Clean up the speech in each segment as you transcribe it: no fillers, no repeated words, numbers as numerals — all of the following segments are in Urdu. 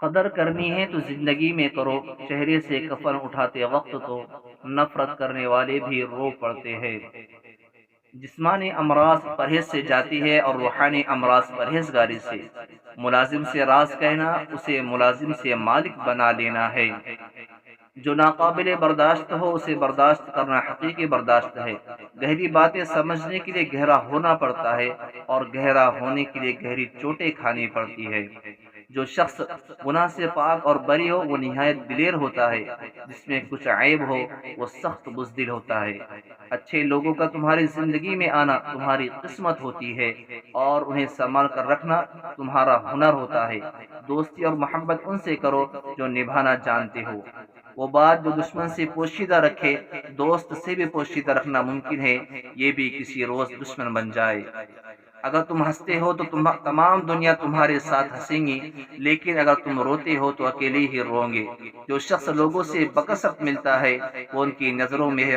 قدر کرنی ہے تو زندگی میں کرو، چہرے سے کفن اٹھاتے وقت تو نفرت کرنے والے بھی رو پڑتے ہیں۔ جسمانی امراض پرہیز سے جاتی ہے اور روحانی امراض پرہیزگاری سے۔ ملازم سے راز کہنا اسے ملازم سے مالک بنا لینا ہے۔ جو ناقابل برداشت ہو اسے برداشت کرنا حقیقی برداشت ہے۔ گہری باتیں سمجھنے کے لیے گہرا ہونا پڑتا ہے، اور گہرا ہونے کے لیے گہری چوٹیں کھانی پڑتی ہے۔ جو شخص گناہ سے پاک اور بری ہو وہ نہایت دلیر ہوتا ہے، جس میں کچھ عیب ہو وہ سخت بزدل ہوتا ہے۔ اچھے لوگوں کا تمہاری زندگی میں آنا تمہاری قسمت ہوتی ہے، اور انہیں سنبھال کر رکھنا تمہارا ہنر ہوتا ہے۔ دوستی اور محبت ان سے کرو جو نبھانا جانتے ہو۔ وہ بات جو دشمن سے پوشیدہ رکھے دوست سے بھی پوشیدہ رکھنا ممکن ہے، یہ بھی کسی روز دشمن بن جائے۔ اگر تم ہنستے ہو تو تمام دنیا تمہارے ساتھ ہنسیں گی، لیکن اگر تم روتے ہو تو اکیلے ہی روؤ گے۔ جو شخص لوگوں سے بکثرت ملتا ہے وہ ان کی نظروں میں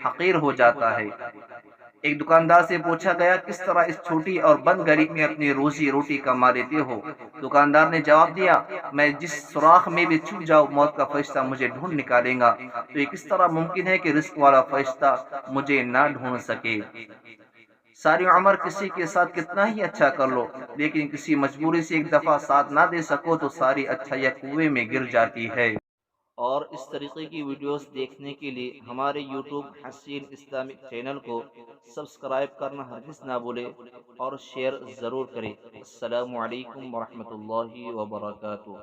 حقیر ہو جاتا ہے۔ ایک دکاندار سے پوچھا گیا کس طرح اس چھوٹی اور بند گلی میں اپنی روزی روٹی کما لیتے ہو؟ دکاندار نے جواب دیا، میں جس سوراخ میں بھی چھپ جاؤں موت کا فرشتہ مجھے ڈھونڈ نکالے گا، تو یہ کس طرح ممکن ہے کہ رزق والا فرشتہ مجھے نہ ڈھونڈ سکے؟ ساری عمر کسی کے ساتھ کتنا ہی اچھا کر لو، لیکن کسی مجبوری سے ایک دفعہ ساتھ نہ دے سکو تو ساری اچھائیاں کنویں میں گر جاتی ہے۔ اور اس طریقے کی ویڈیوز دیکھنے کے لیے ہمارے یوٹیوب حسین اسلامک چینل کو سبسکرائب کرنا ہرگز نہ بھولے، اور شیئر ضرور کریں۔ السلام علیکم ورحمۃ اللہ وبرکاتہ۔